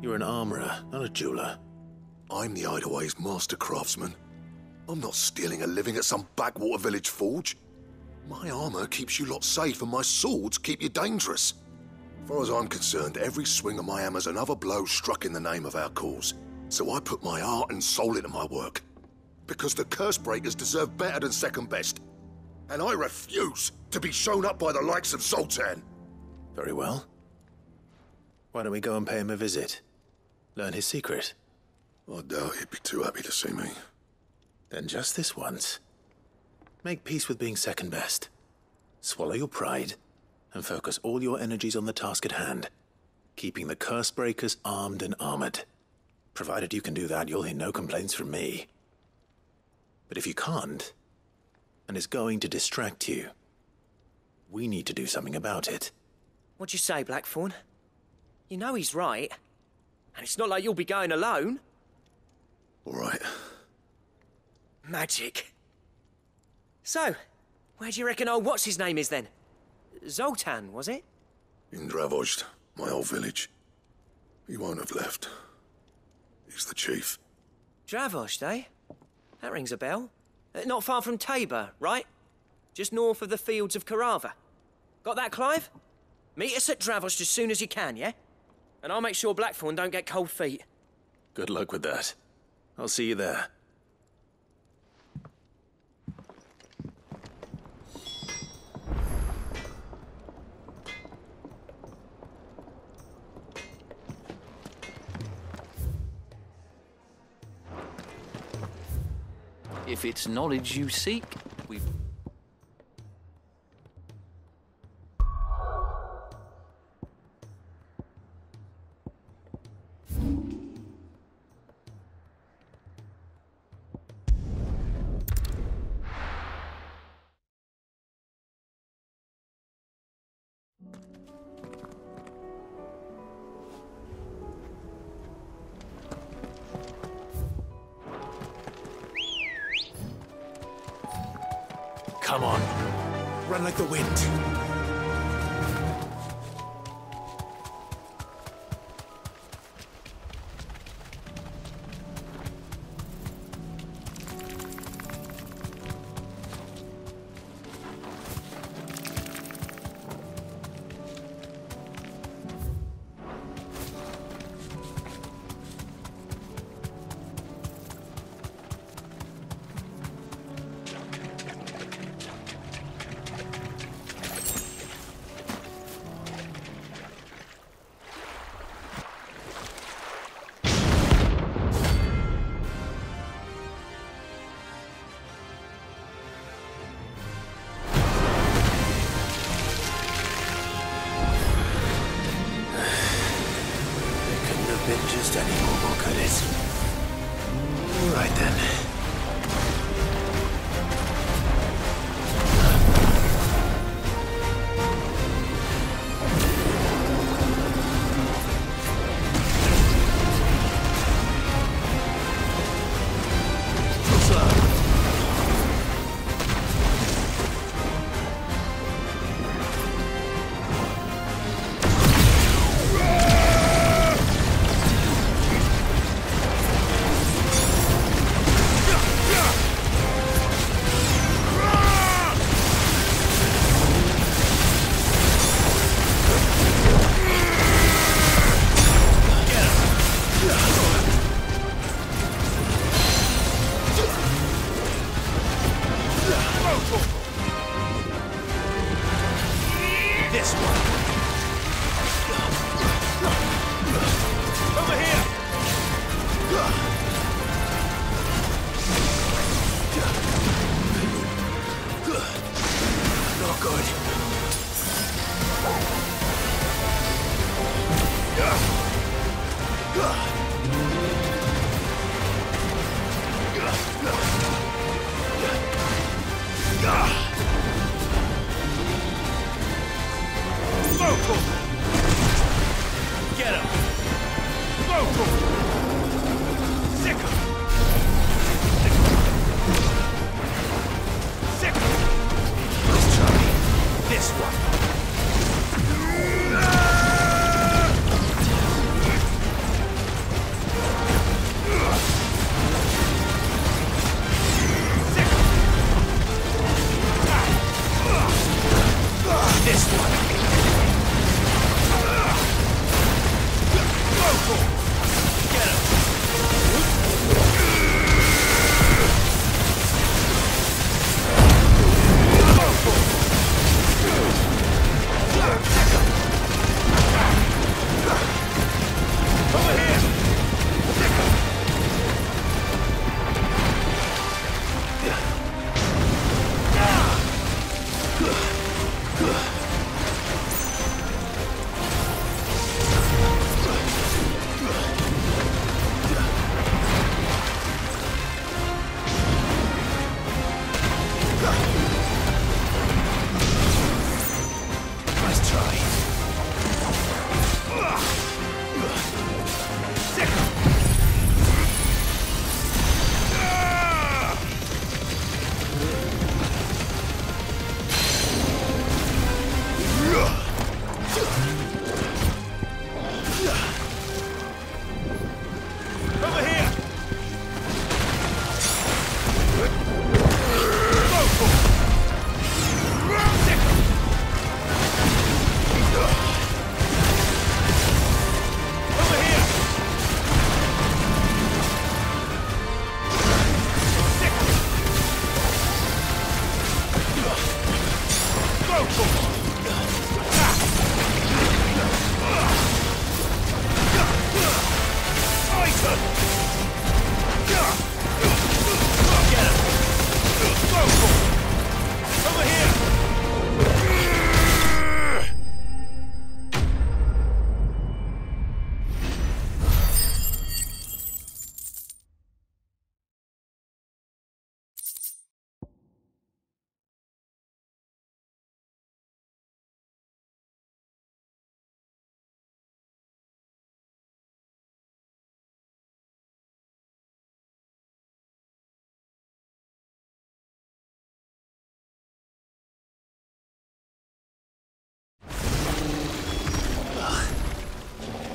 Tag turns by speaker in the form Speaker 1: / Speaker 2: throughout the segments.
Speaker 1: You're an armorer, not a jeweler.
Speaker 2: I'm the Hideaway's master craftsman. I'm not stealing a living at some backwater village forge. My armor keeps you lot safe and my swords keep you dangerous. As far as I'm concerned, every swing of my hammer's another blow struck in the name of our cause. So I put my heart and soul into my work. Because the curse breakers deserve better than second best. And I refuse to be shown up by the likes of Zoltan.
Speaker 1: Very well. Why don't we go and pay him a visit? Learn his secret.
Speaker 2: I doubt he'd be too happy to see me.
Speaker 1: Then just this once. Make peace with being second best. Swallow your pride and focus all your energies on the task at hand, keeping the curse breakers armed and armored. Provided you can do that, you'll hear no complaints from me. But if you can't, and it's going to distract you, we need to do something about it.
Speaker 3: What'd you say, Blackthorn? You know he's right. And it's not like you'll be going alone.
Speaker 2: All right.
Speaker 3: Magic. So, where do you reckon old what's-his-name is then? Zoltan, was it?
Speaker 2: In Dravozd, my old village. He won't have left. He's the chief.
Speaker 3: Dravozd, eh? That rings a bell. Not far from Tabor, right? Just north of the fields of Carava. Got that, Clive? Meet us at Dravozd as soon as you can, yeah? And I'll make sure Blackthorn don't get cold feet.
Speaker 1: Good luck with that. I'll see you there.
Speaker 4: If it's knowledge you seek, we...
Speaker 1: Come on. Run like the wind. Just any more, could it? All right then. This one. Over here. Not good. Get him! Sick him! Sick him! Let's try this one.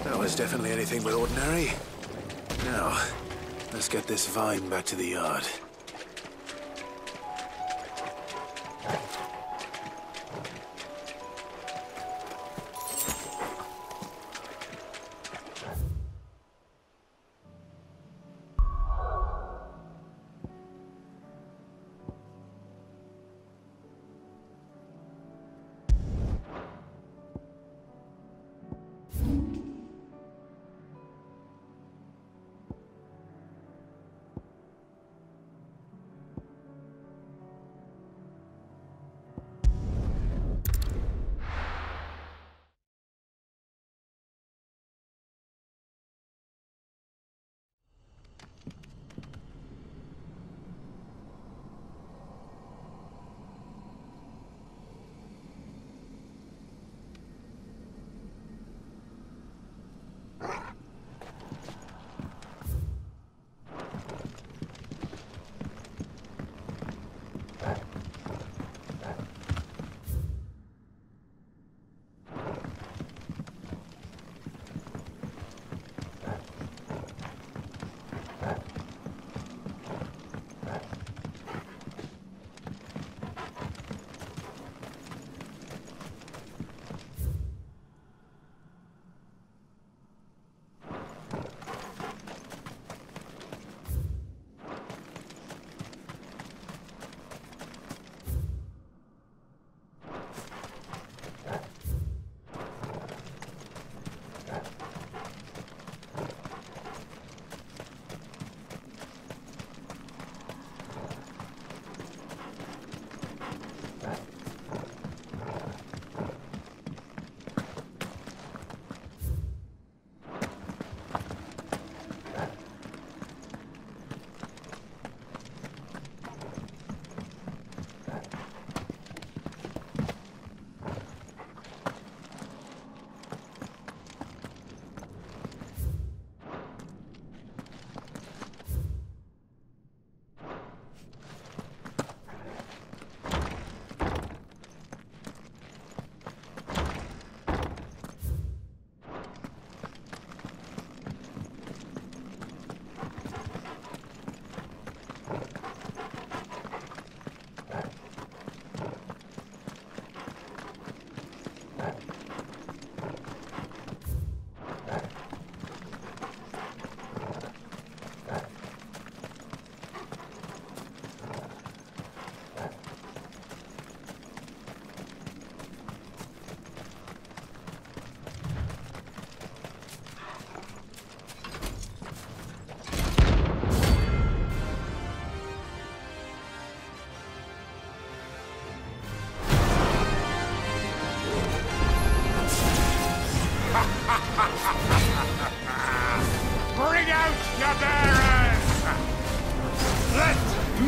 Speaker 1: That was definitely anything but ordinary. Now, let's get this vine back to the yard.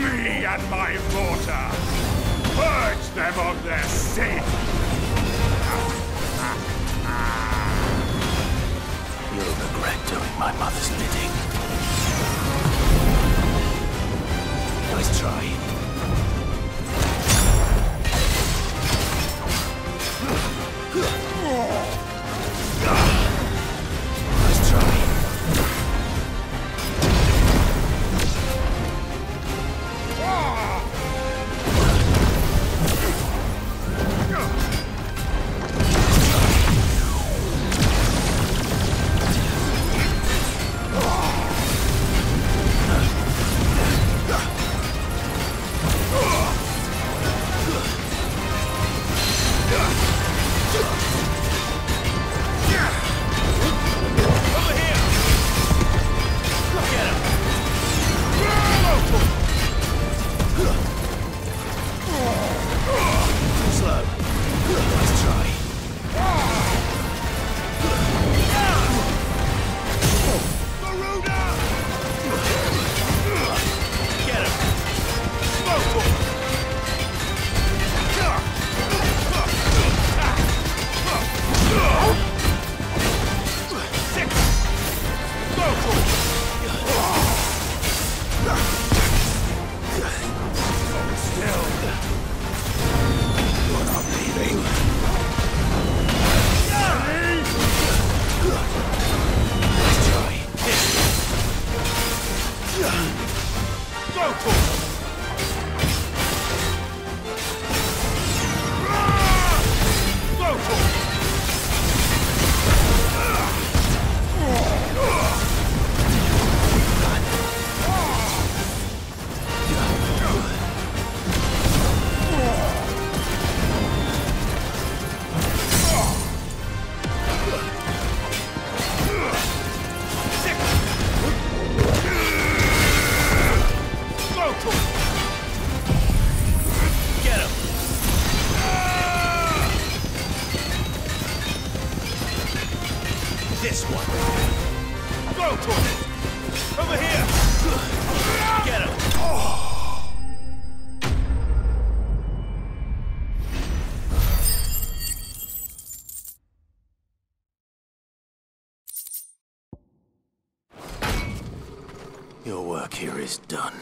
Speaker 5: Me and my mortar! Purge them of their sin!
Speaker 1: You'll regret doing my mother's bidding. Nice try. Nice try.
Speaker 5: This one. Go for it! Over here! Get him!
Speaker 1: Your work here is done.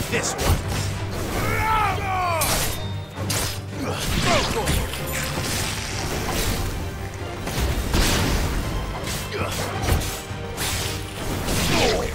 Speaker 5: This one. Go for it.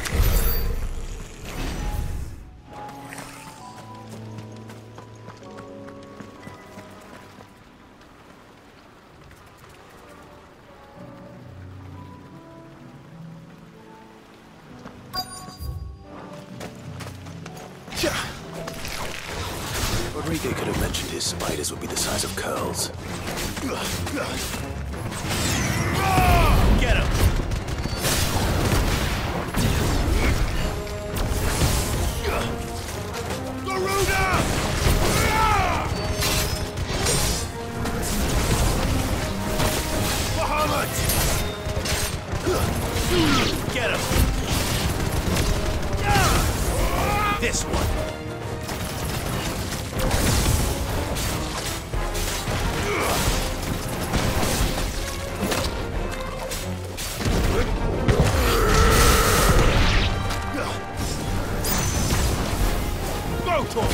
Speaker 1: Rodrigo could have mentioned his spiders would be the size of curls.
Speaker 5: Get him! Garuda! Muhammad! Get him! This one. Go, Tor!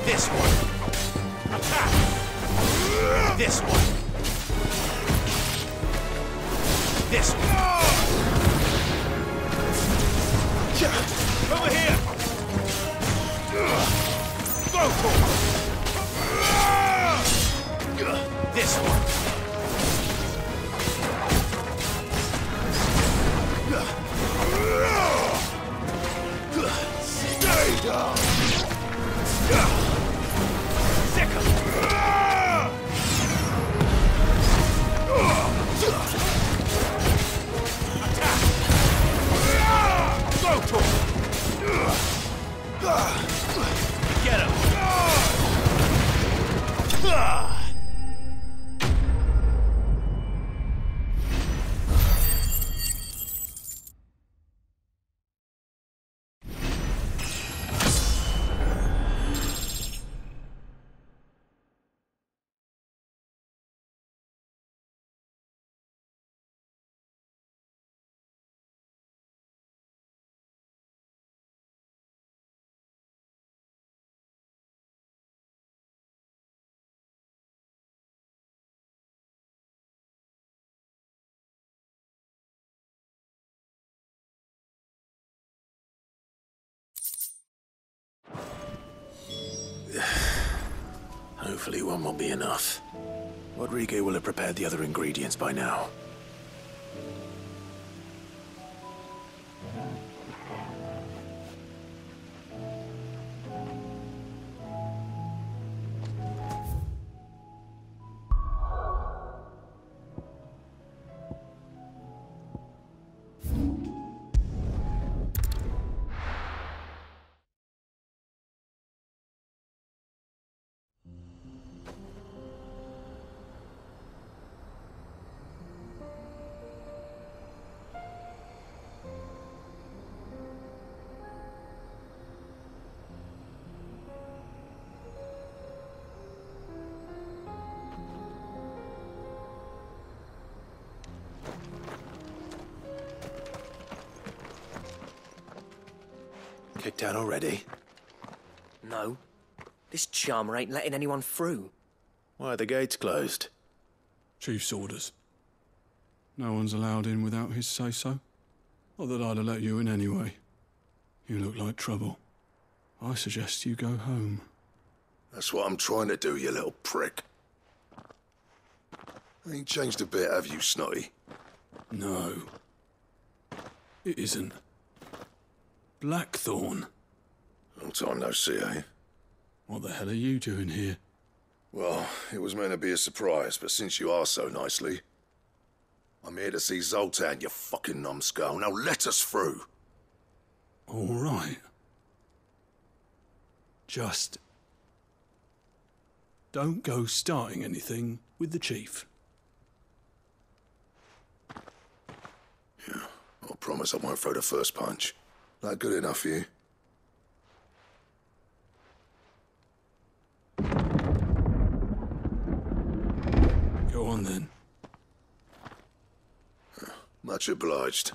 Speaker 5: This one. Attack! This one. This one. Over here! Go, Tor! This one. Stay down! Sick 'em! Attack! Go, Tor! Get him!
Speaker 1: Hopefully one will be enough. Rodrigo will have prepared the other ingredients by now. Kicked out already?
Speaker 3: No. This charmer ain't letting anyone through.
Speaker 1: Why are the gates closed?
Speaker 6: Chief's orders. No one's allowed in without his say-so. Not that I'd have let you in anyway. You look like trouble. I suggest you go home.
Speaker 2: That's what I'm trying to do, you little prick. Ain't changed a bit, have you, Snotty?
Speaker 6: No. It isn't. Blackthorn.
Speaker 2: Long time no see, eh?
Speaker 6: What the hell are you doing here?
Speaker 2: Well, it was meant to be a surprise, but since you asked so nicely, I'm here to see Zoltan, you fucking numbskull. Now let us through.
Speaker 6: All right. Just don't go starting anything with the chief.
Speaker 2: Yeah, I promise I won't throw the first punch. That good enough for you?
Speaker 6: on then.
Speaker 2: Much obliged.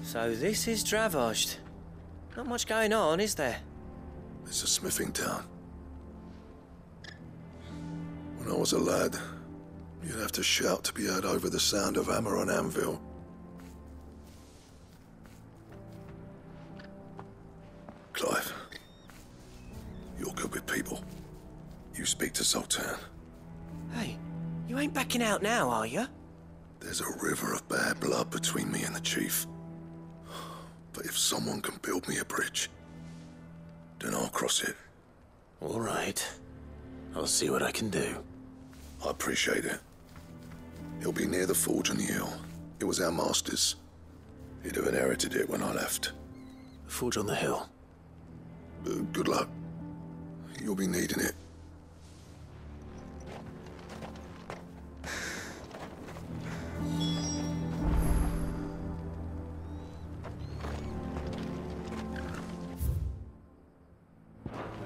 Speaker 3: So this is Dravozd. Not much going on, is there?
Speaker 2: It's a smithing town. When I was a lad, you'd have to shout to be heard over the sound of hammer on anvil. Clive, you're good with people. You speak to Zoltan.
Speaker 3: Hey, you ain't backing out now, are you?
Speaker 2: There's a river of bad blood between me and the chief. But if someone can build me a bridge, then I'll cross it.
Speaker 1: All right. I'll see what I can do.
Speaker 2: I appreciate it. He'll be near the forge on the hill. It was our master's. He'd have inherited it when I left.
Speaker 1: The forge on the hill.
Speaker 2: Good luck. You'll be needing it.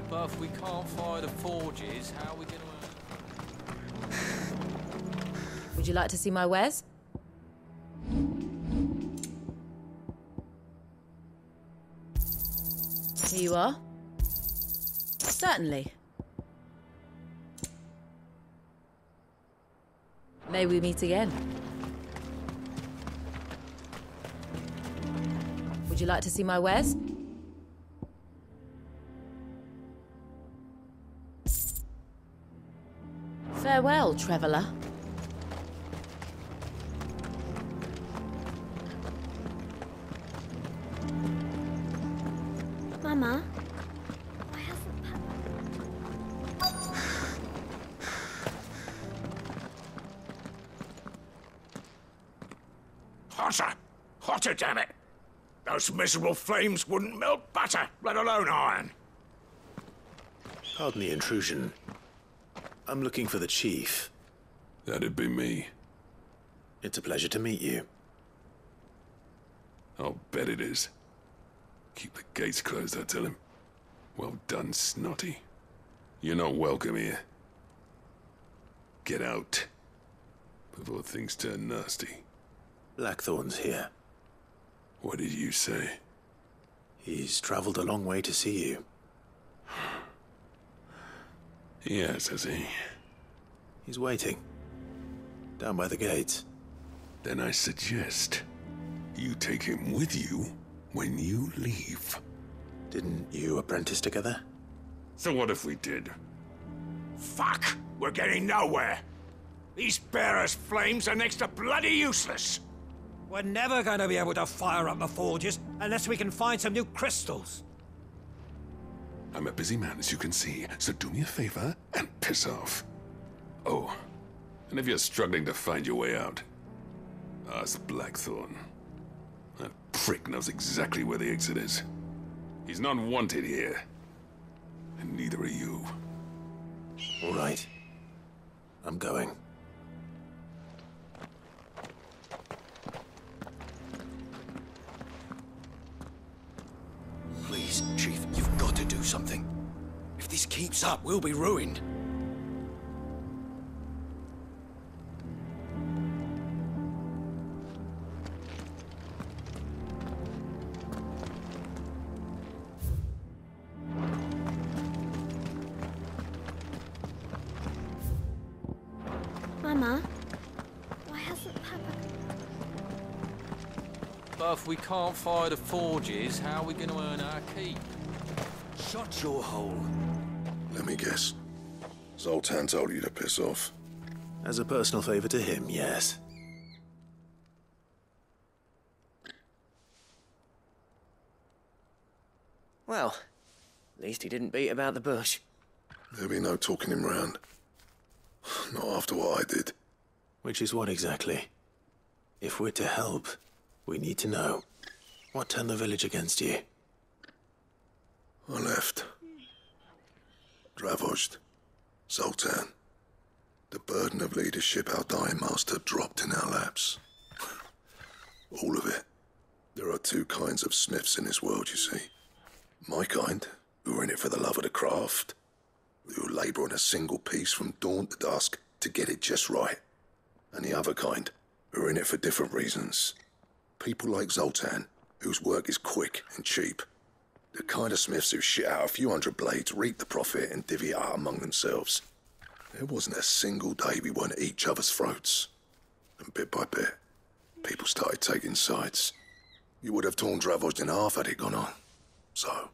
Speaker 4: But if we can't fire the forges, how are we going to...
Speaker 7: Would you like to see my wares? Here you are. Certainly. May we meet again? Would you like to see my wares? Farewell, traveller.
Speaker 8: Mama, why hasn't
Speaker 5: Hotter! Hotter, damn it! Those miserable flames wouldn't melt butter, let alone iron.
Speaker 1: Pardon the intrusion. I'm looking for the chief.
Speaker 6: That'd be me.
Speaker 1: It's a pleasure to meet you.
Speaker 6: I'll bet it is. Keep the gates closed, I tell him. Well done, Snotty. You're not welcome here. Get out. Before things turn nasty.
Speaker 1: Blackthorn's here.
Speaker 6: What did you say?
Speaker 1: He's traveled a long way to see you.
Speaker 6: Yes, has he?
Speaker 1: He's waiting. Down by the gates.
Speaker 6: Then I suggest you take him with you when you leave.
Speaker 1: Didn't you apprentice together?
Speaker 6: So what if we did?
Speaker 5: Fuck! We're getting nowhere. These bearers' flames are next to bloody useless.
Speaker 9: We're never going to be able to fire up the forges unless we can find some new crystals.
Speaker 6: I'm a busy man, as you can see, so do me a favor and piss off. Oh, and if you're struggling to find your way out, ask Blackthorn. That prick knows exactly where the exit is. He's not wanted here. And neither are you.
Speaker 1: All right. I'm going.
Speaker 2: Please, Chief, you've got to do something. If this keeps up, we'll be ruined.
Speaker 8: Mama, why hasn't Papa...
Speaker 4: But if we can't fire the forges, how are we going to earn our keep?
Speaker 2: Shut your hole. Let me guess. Zoltan told you to piss off.
Speaker 1: As a personal favor to him, yes.
Speaker 3: Well, at least he didn't beat about the bush.
Speaker 2: There'll be no talking him round. Not after what I did.
Speaker 1: Which is what exactly? If we're to help, we need to know. What turned the village against you?
Speaker 2: I left. Dravost, Zoltan, the burden of leadership our dying master dropped in our laps. All of it. There are two kinds of smiths in this world, you see. My kind, who are in it for the love of the craft, who labour on a single piece from dawn to dusk to get it just right. And the other kind, who are in it for different reasons. People like Zoltan, whose work is quick and cheap. The kind of smiths who shit out a few hundred blades, reap the profit, and divvy it out among themselves. There wasn't a single day we weren't at each other's throats. And bit by bit, people started taking sides. You would have torn Dravost in half had it gone on. So,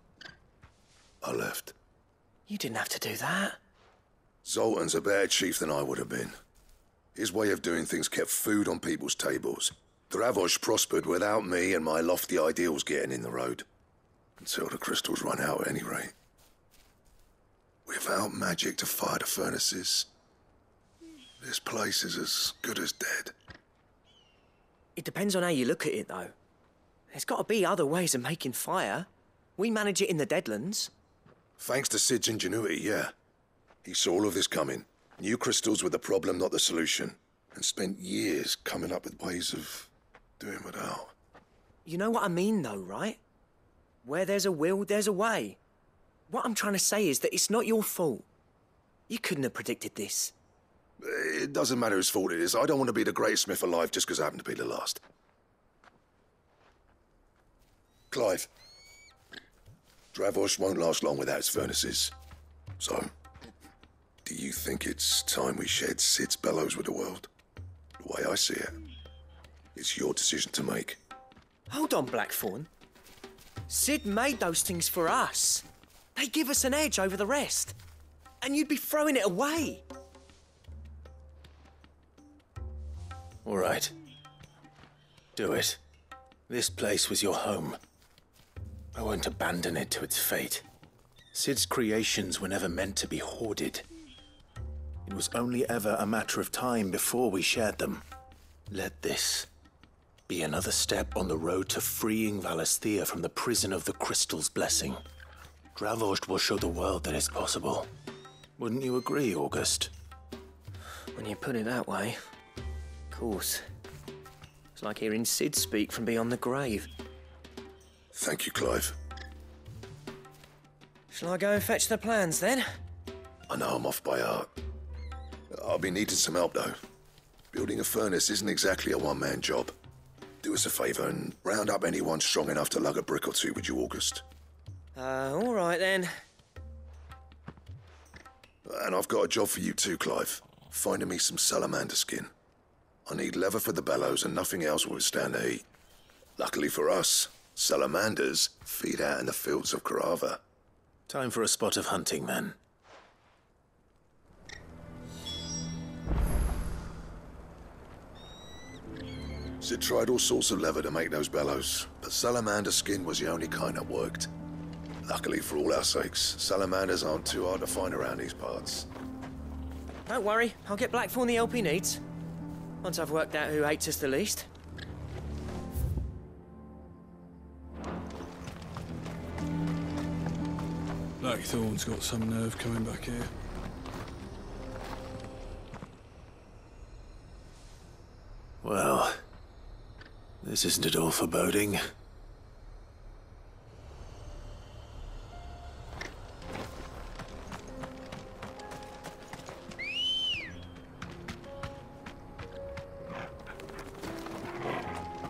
Speaker 2: I left.
Speaker 3: You didn't have to do that.
Speaker 2: Zoltan's a better chief than I would have been. His way of doing things kept food on people's tables. Dravost prospered without me and my lofty ideals getting in the road. Until the crystals run out at any rate. Without magic to fire the furnaces, this place is as good as dead.
Speaker 3: It depends on how you look at it, though. There's got to be other ways of making fire. We manage it in the Deadlands.
Speaker 2: Thanks to Sid's ingenuity, yeah. He saw all of this coming. Knew crystals were the problem, not the solution. And spent years coming up with ways of doing without.
Speaker 3: You know what I mean, though, right? Where there's a will, there's a way. What I'm trying to say is that it's not your fault. You couldn't have predicted this.
Speaker 2: It doesn't matter whose fault it is. I don't want to be the greatest smith alive just because I happen to be the last. Clive. Dravost won't last long without his furnaces. So, do you think it's time we shared Sid's bellows with the world? The way I see it, it's your decision to make.
Speaker 3: Hold on, Blackthorn. Sid made those things for us. They give us an edge over the rest. And you'd be throwing it away.
Speaker 1: All right. Do it. This place was your home. I won't abandon it to its fate. Sid's creations were never meant to be hoarded. It was only ever a matter of time before we shared them. Let this be another step on the road to freeing Valisthea from the prison of the Crystal's blessing. Dravost will show the world that it's possible. Wouldn't you agree, August?
Speaker 3: When you put it that way, of course. It's like hearing Sid speak from beyond the grave.
Speaker 2: Thank you, Clive.
Speaker 3: Shall I go and fetch the plans, then?
Speaker 2: I know I'm off by heart. I'll be needing some help, though. Building a furnace isn't exactly a one-man job. Do us a favour and round up anyone strong enough to lug a brick or two, would you, August?
Speaker 3: All right, then.
Speaker 2: And I've got a job for you too, Clive. Finding me some salamander skin. I need leather for the bellows and nothing else will withstand the heat. Luckily for us, salamanders feed out in the fields of Carava.
Speaker 1: Time for a spot of hunting, then.
Speaker 2: Sid tried all sorts of leather to make those bellows, but salamander skin was the only kind that worked. Luckily for all our sakes, salamanders aren't too hard to find around these parts.
Speaker 3: Don't worry, I'll get Blackthorn the help he needs. Once I've worked out who hates us the least.
Speaker 10: Blackthorn's got some nerve coming back here.
Speaker 1: Well, this isn't at all foreboding.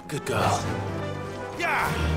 Speaker 1: Good girl.
Speaker 5: Yeah!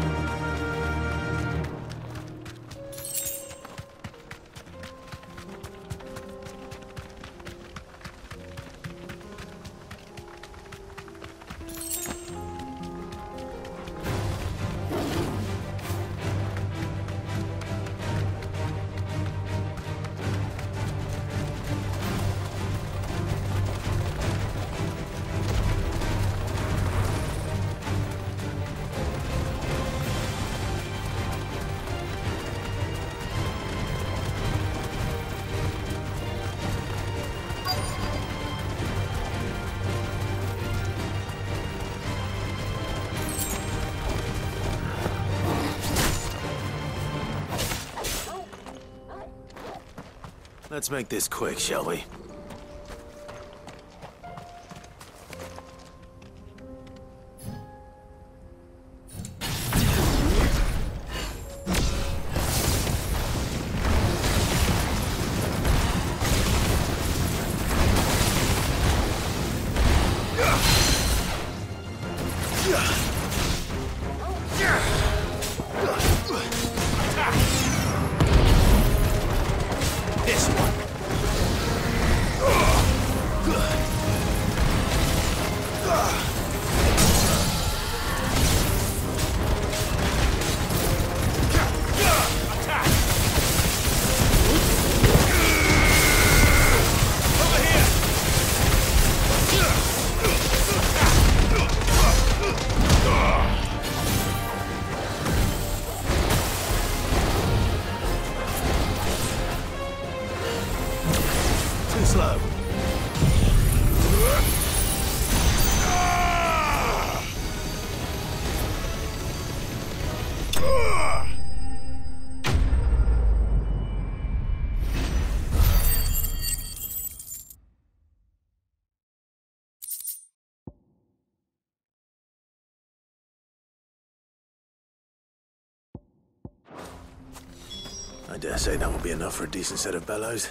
Speaker 1: Let's make this quick, shall we?
Speaker 5: This one.
Speaker 1: Too slow. I dare say that will be enough for a decent set of bellows.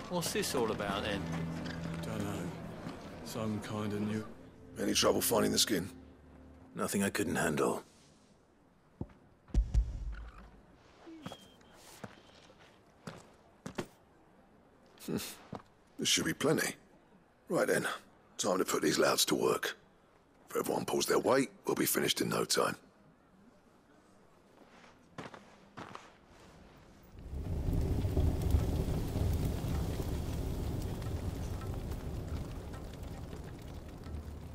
Speaker 4: What's this all about then?
Speaker 10: Don't know. Some kind of new...
Speaker 2: Any trouble finding the skin?
Speaker 1: Nothing I couldn't handle.
Speaker 2: This should be plenty. Right then, time to put these louds to work. If everyone pulls their weight, we'll be finished in no time.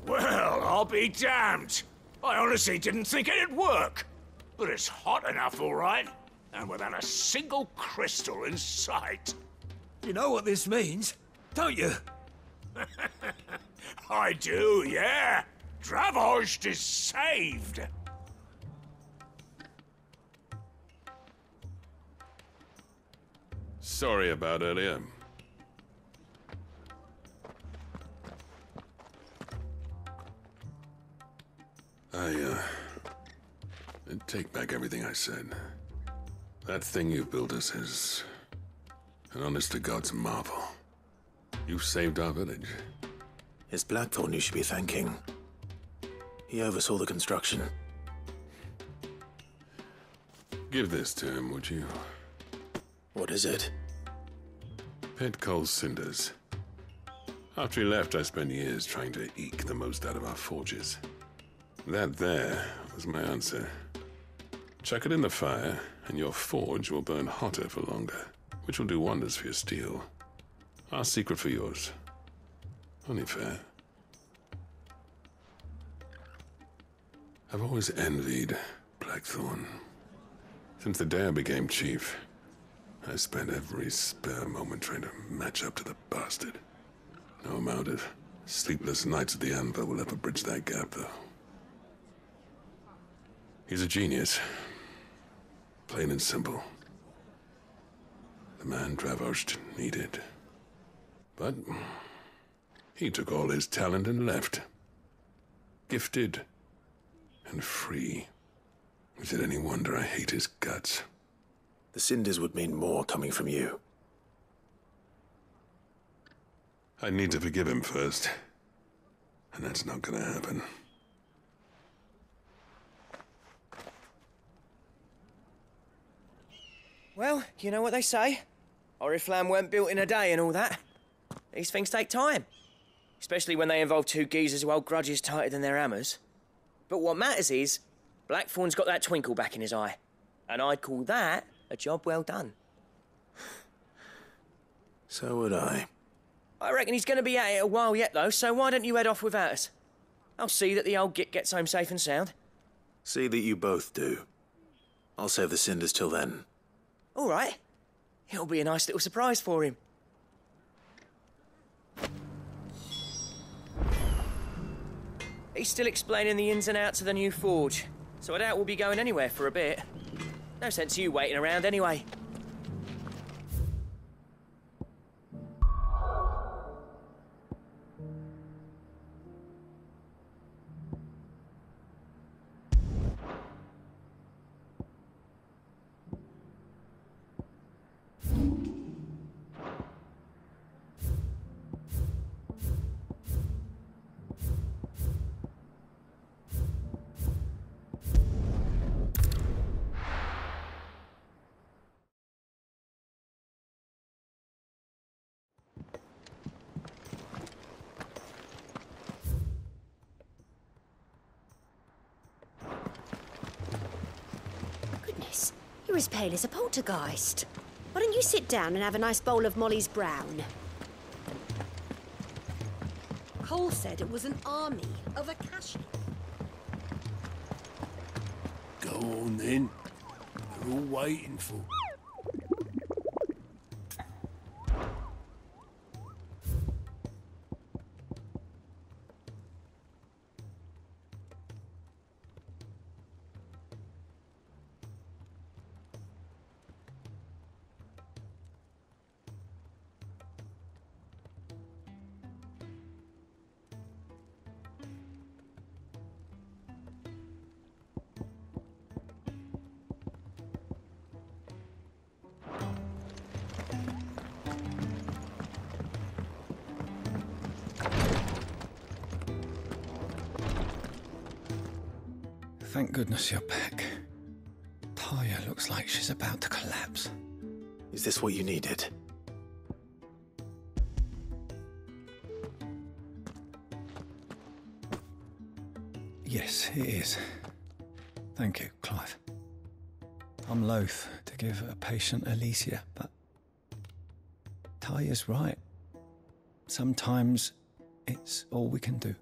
Speaker 5: Well, I'll be damned. I honestly didn't think it'd work. But it's hot enough, all right. And without a single crystal in sight.
Speaker 9: You know what this means, don't you?
Speaker 5: I do, yeah. Dravost is saved.
Speaker 6: Sorry about earlier. I take back everything I said. That thing you built us is an honest-to-God's marvel. You saved our village.
Speaker 1: It's Blackthorn you should be thanking. He oversaw the construction.
Speaker 6: Give this to him, would you?
Speaker 1: What is it?
Speaker 6: Pit Cole's cinders. After he left, I spent years trying to eke the most out of our forges. That there was my answer. Chuck it in the fire, and your forge will burn hotter for longer, which will do wonders for your steel. Our secret for yours. Only fair. I've always envied Blackthorn. Since the day I became chief, I spent every spare moment trying to match up to the bastard. No amount of sleepless nights at the anvil will ever bridge that gap, though. He's a genius. Plain and simple. The man Dravost needed. But he took all his talent and left. Gifted and free. Is it any wonder I hate his guts?
Speaker 1: The cinders would mean more coming from you.
Speaker 6: I need to forgive him first. And that's not gonna happen.
Speaker 3: Well, you know what they say. Oriflamme weren't built in a day and all that. These things take time. Especially when they involve two geezers who hold grudges tighter than their hammers. But what matters is, Blackthorn's got that twinkle back in his eye. And I'd call that a job well done.
Speaker 1: So would I.
Speaker 3: I reckon he's going to be at it a while yet, though, so why don't you head off without us? I'll see that the old git gets home safe and sound.
Speaker 1: See that you both do. I'll save the cinders till then.
Speaker 3: All right. It'll be a nice little surprise for him. He's still explaining the ins and outs of the new forge, so I doubt we'll be going anywhere for a bit. No sense you waiting around anyway.
Speaker 11: Goodness, you're as pale as a poltergeist. Why don't you sit down and have a nice bowl of Molly's brown? Cole said it was an army of Akashi.
Speaker 5: Go on then. They're all waiting for.
Speaker 9: Thank goodness you're back. Taya looks like she's about to collapse.
Speaker 1: Is this what you needed?
Speaker 9: Yes, it is. Thank you, Clive. I'm loath to give a patient Alicia, but Taya's right. Sometimes it's all we can do.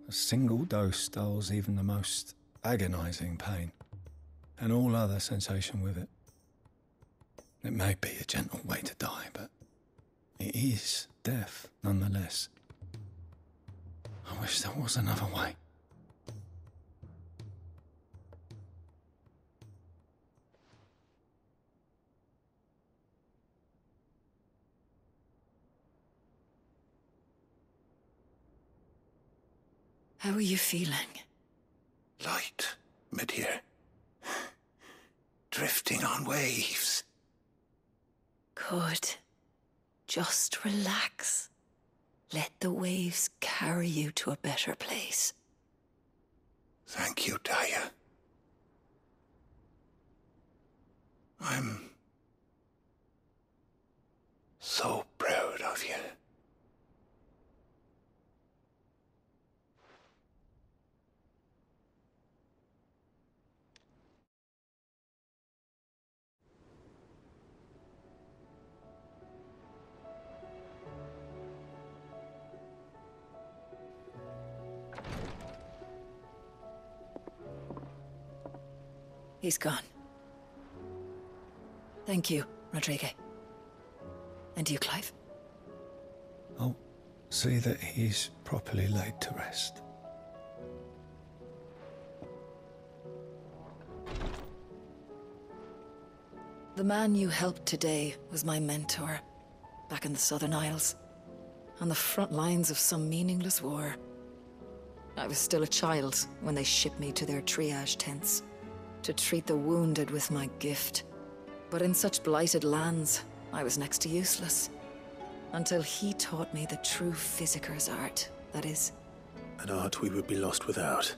Speaker 9: A single dose dulls even the most agonizing pain, and all other sensation with it. It may be a gentle way to die, but it is death nonetheless. I wish there was another way.
Speaker 12: How are you feeling?
Speaker 5: Light, mid-here. Drifting on waves.
Speaker 12: Good. Just relax. Let the waves carry you to a better place.
Speaker 5: Thank you, Taya. I'm so proud of you.
Speaker 12: He's gone. Thank you, Rodrigo. And you, Clive?
Speaker 9: I'll see that he's properly laid to rest.
Speaker 12: The man you helped today was my mentor, back in the Southern Isles, on the front lines of some meaningless war. I was still a child when they shipped me to their triage tents, to treat the wounded with my gift. But in such blighted lands, I was next to useless. Until he taught me the true physicker's art, that is.
Speaker 1: An art we would be lost without.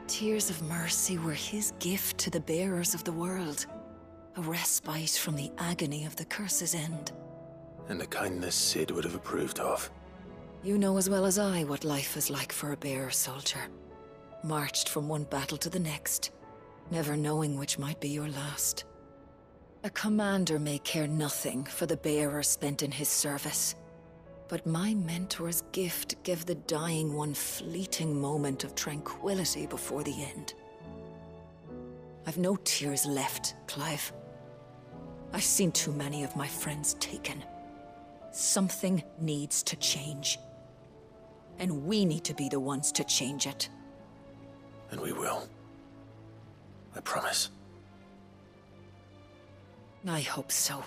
Speaker 12: Tears of mercy were his gift to the bearers of the world. A respite from the agony of the curse's end.
Speaker 1: And a kindness Sid would have approved of.
Speaker 12: You know as well as I what life is like for a bearer soldier. Marched from one battle to the next, never knowing which might be your last. A commander may care nothing for the bearer spent in his service. But my mentor's gift gave the dying one fleeting moment of tranquility before the end. I've no tears left, Clive. I've seen too many of my friends taken. Something needs to change. And we need to be the ones to change it.
Speaker 1: And we will. I promise.
Speaker 12: I hope so.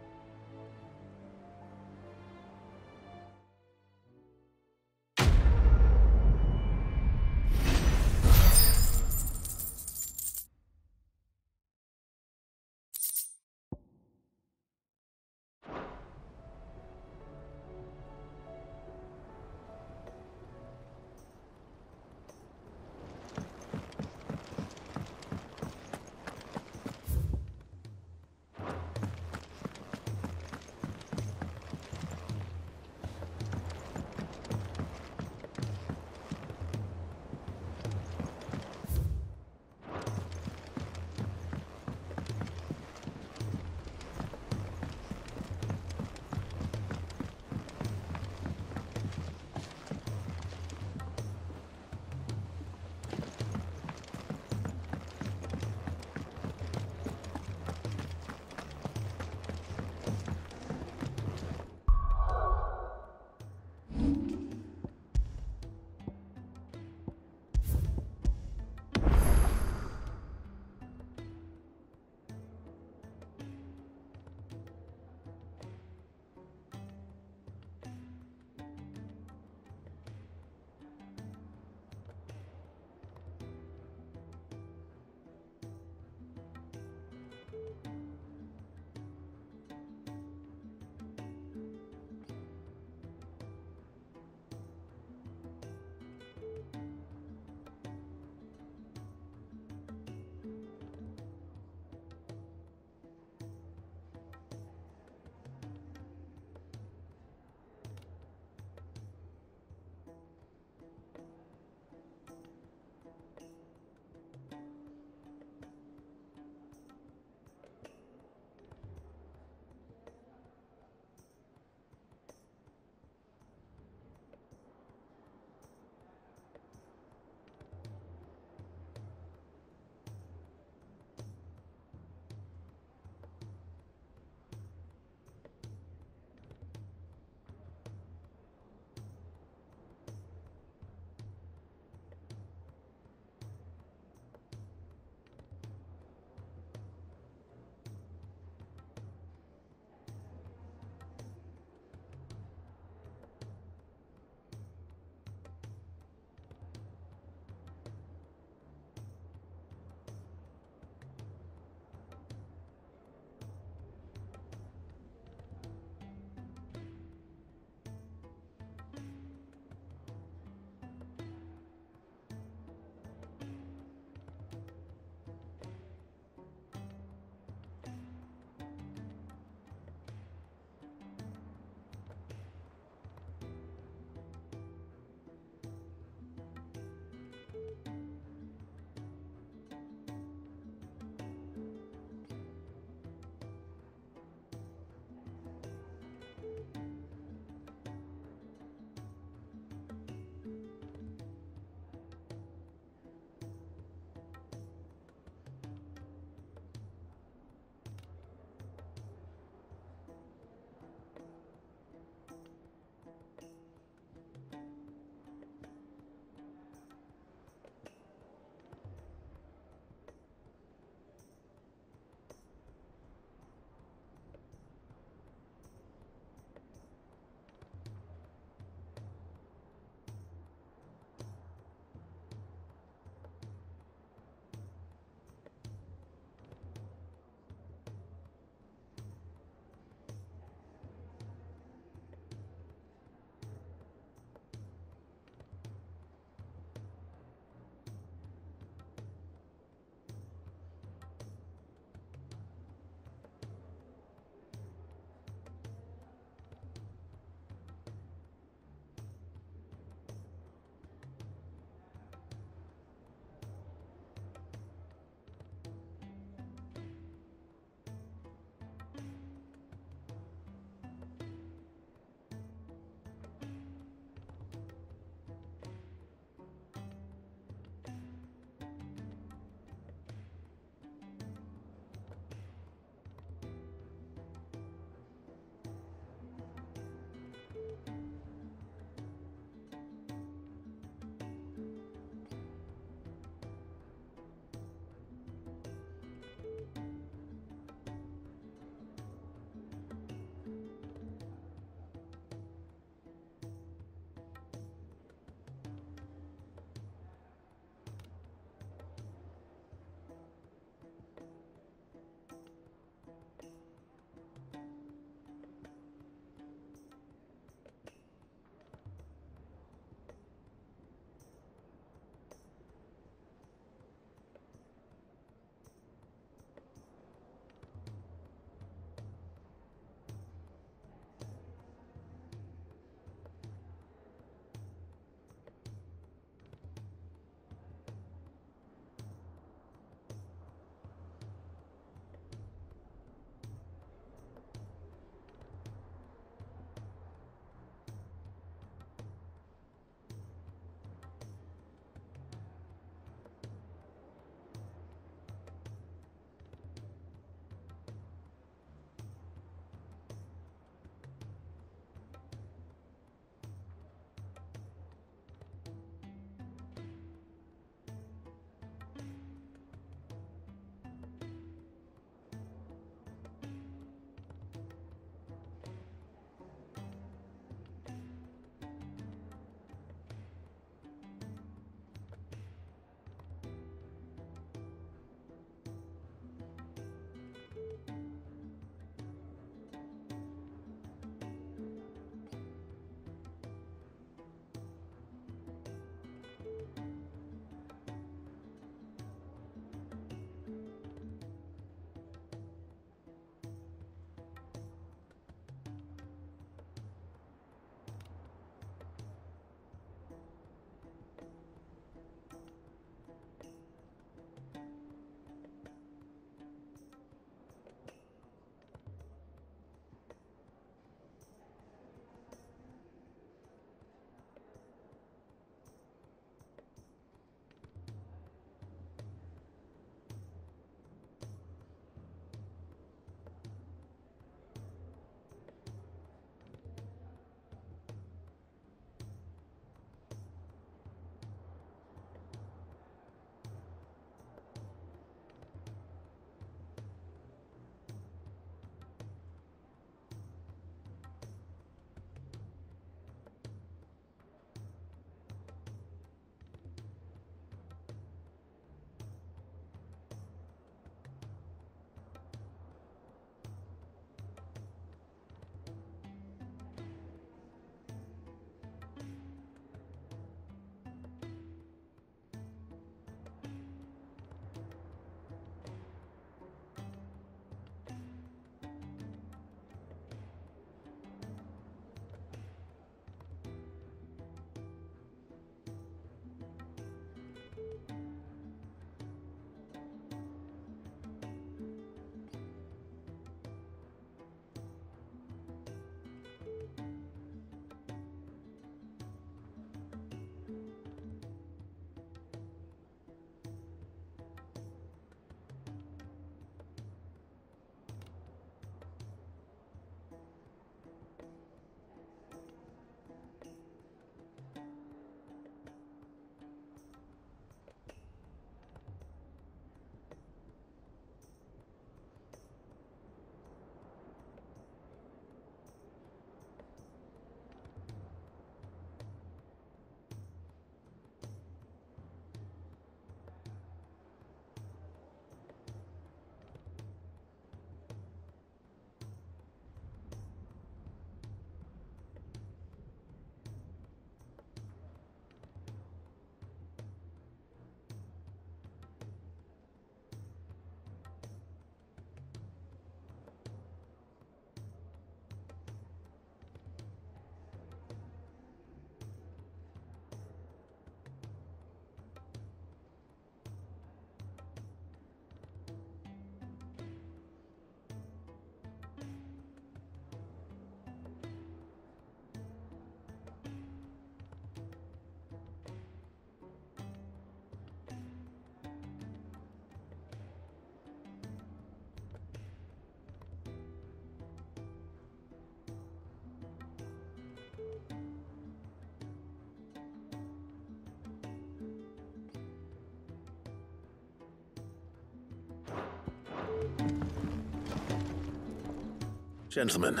Speaker 1: Gentlemen,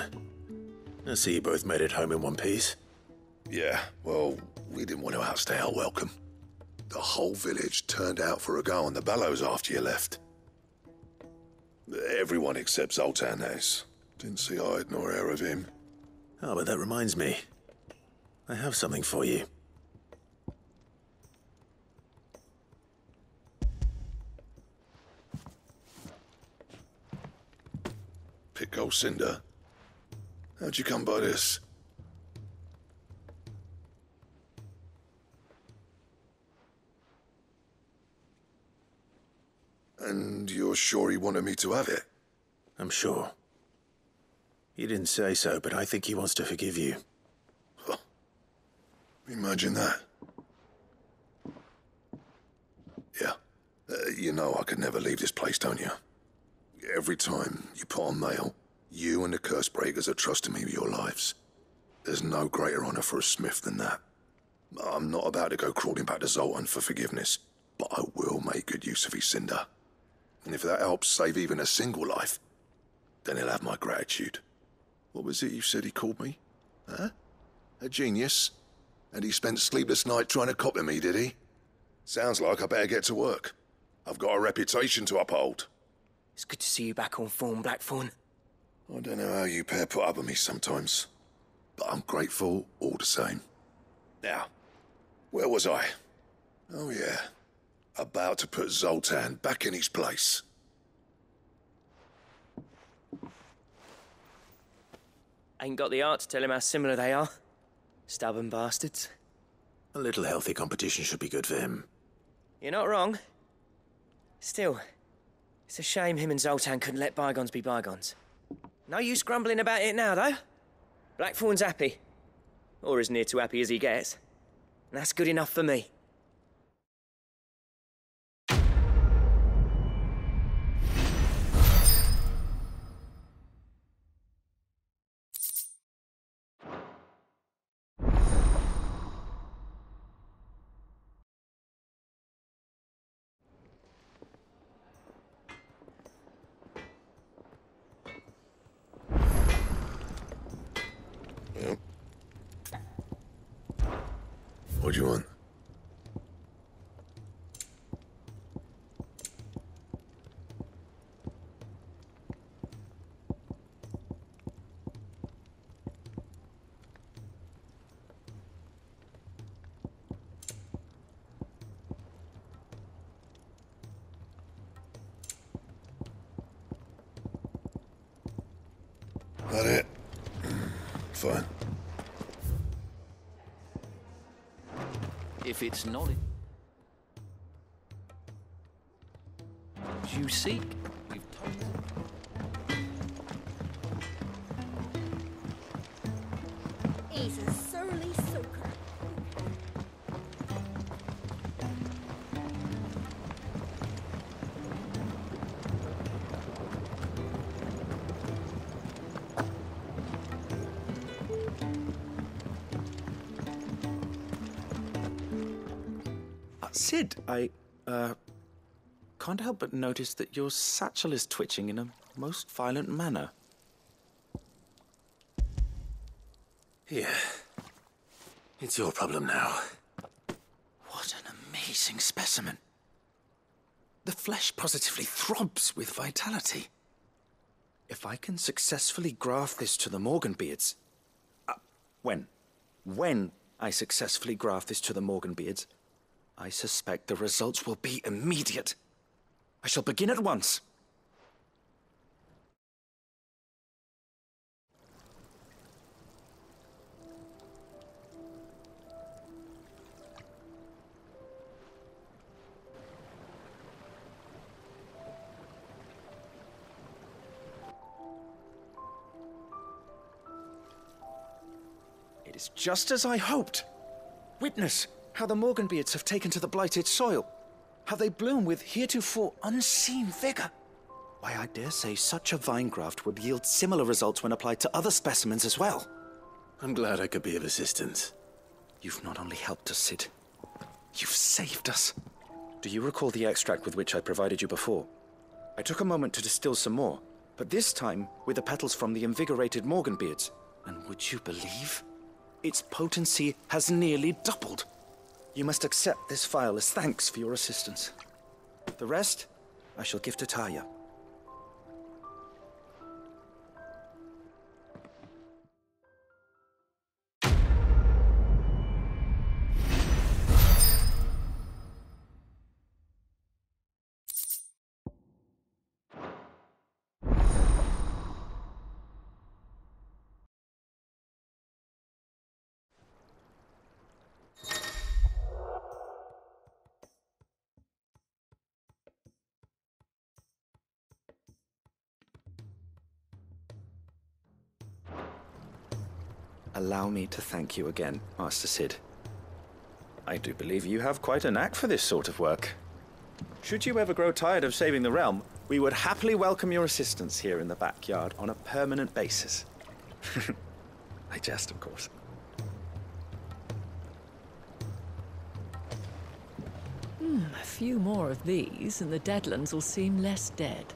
Speaker 1: I see you both made it home in one piece.
Speaker 2: Yeah, well, we didn't want to outstay our welcome. The whole village turned out for a go on the bellows after you left. Everyone except Zoltan, that is. Didn't see hide nor hair of him.
Speaker 1: Oh, but that reminds me. I have something for you.
Speaker 2: Pick old Cinder. How'd you come by this? And you're sure he wanted me to have it?
Speaker 1: I'm sure. He didn't say so, but I think he wants to forgive you.
Speaker 2: Huh. Imagine that. Yeah. You know I could never leave this place, don't you? Every time you put on mail, you and the curse breakers are trusting me with your lives. There's no greater honor for a smith than that. I'm not about to go crawling back to Zoltan for forgiveness, but I will make good use of his Cinder. And if that helps save even a single life, then he'll have my gratitude. What was it you said he called me? Huh? A genius? And he spent sleepless nights trying to copy me, did he? Sounds like I better get to work. I've got a reputation to uphold.
Speaker 3: It's good to see you back on form, Blackthorn.
Speaker 2: I don't know how you pair put up with me sometimes, but I'm grateful all the same. Now, where was I? Oh yeah, about to put Zoltan back in his place.
Speaker 3: Ain't got the art to tell him how similar they are. Stubborn bastards.
Speaker 1: A little healthy competition should be good for him.
Speaker 3: You're not wrong. Still, it's a shame him and Zoltan couldn't let bygones be bygones. No use grumbling about it now, though. Blackthorn's happy. Or as near to happy as he gets. And that's good enough for me.
Speaker 2: Yep. What do you want? That it? Fine.
Speaker 4: If it's knowledge you seek, we've told you.
Speaker 8: He's a surly soaker.
Speaker 13: Sid, I can't help but notice that your satchel is twitching in a most violent manner.
Speaker 1: Here. It's your problem now.
Speaker 13: What an amazing specimen. The flesh positively throbs with vitality. If I can successfully graft this to the Morganbeards... When I successfully graft this to the Morganbeards, I suspect the results will be immediate. I shall begin at once. It is just as I hoped. Witness how the Morganbeards have taken to the blighted soil. How they bloom with heretofore unseen vigor. Why, I dare say such a vine graft would yield similar results when applied to other specimens as well.
Speaker 1: I'm glad I could be of assistance.
Speaker 13: You've not only helped us, Sid. You've saved us. Do you recall the extract with which I provided you before? I took a moment to distill some more, but this time with the petals from the invigorated Morganbeards. And would you believe? Its potency has nearly doubled. You must accept this vial as thanks for your assistance. The rest, I shall give to Taya. Allow me to thank you again, Master Sid. I do believe you have quite a knack for this sort of work. Should you ever grow tired of saving the realm, we would happily welcome your assistance here in the backyard on a permanent basis. I jest, of course.
Speaker 14: A few more of these and the Deadlands will seem less dead.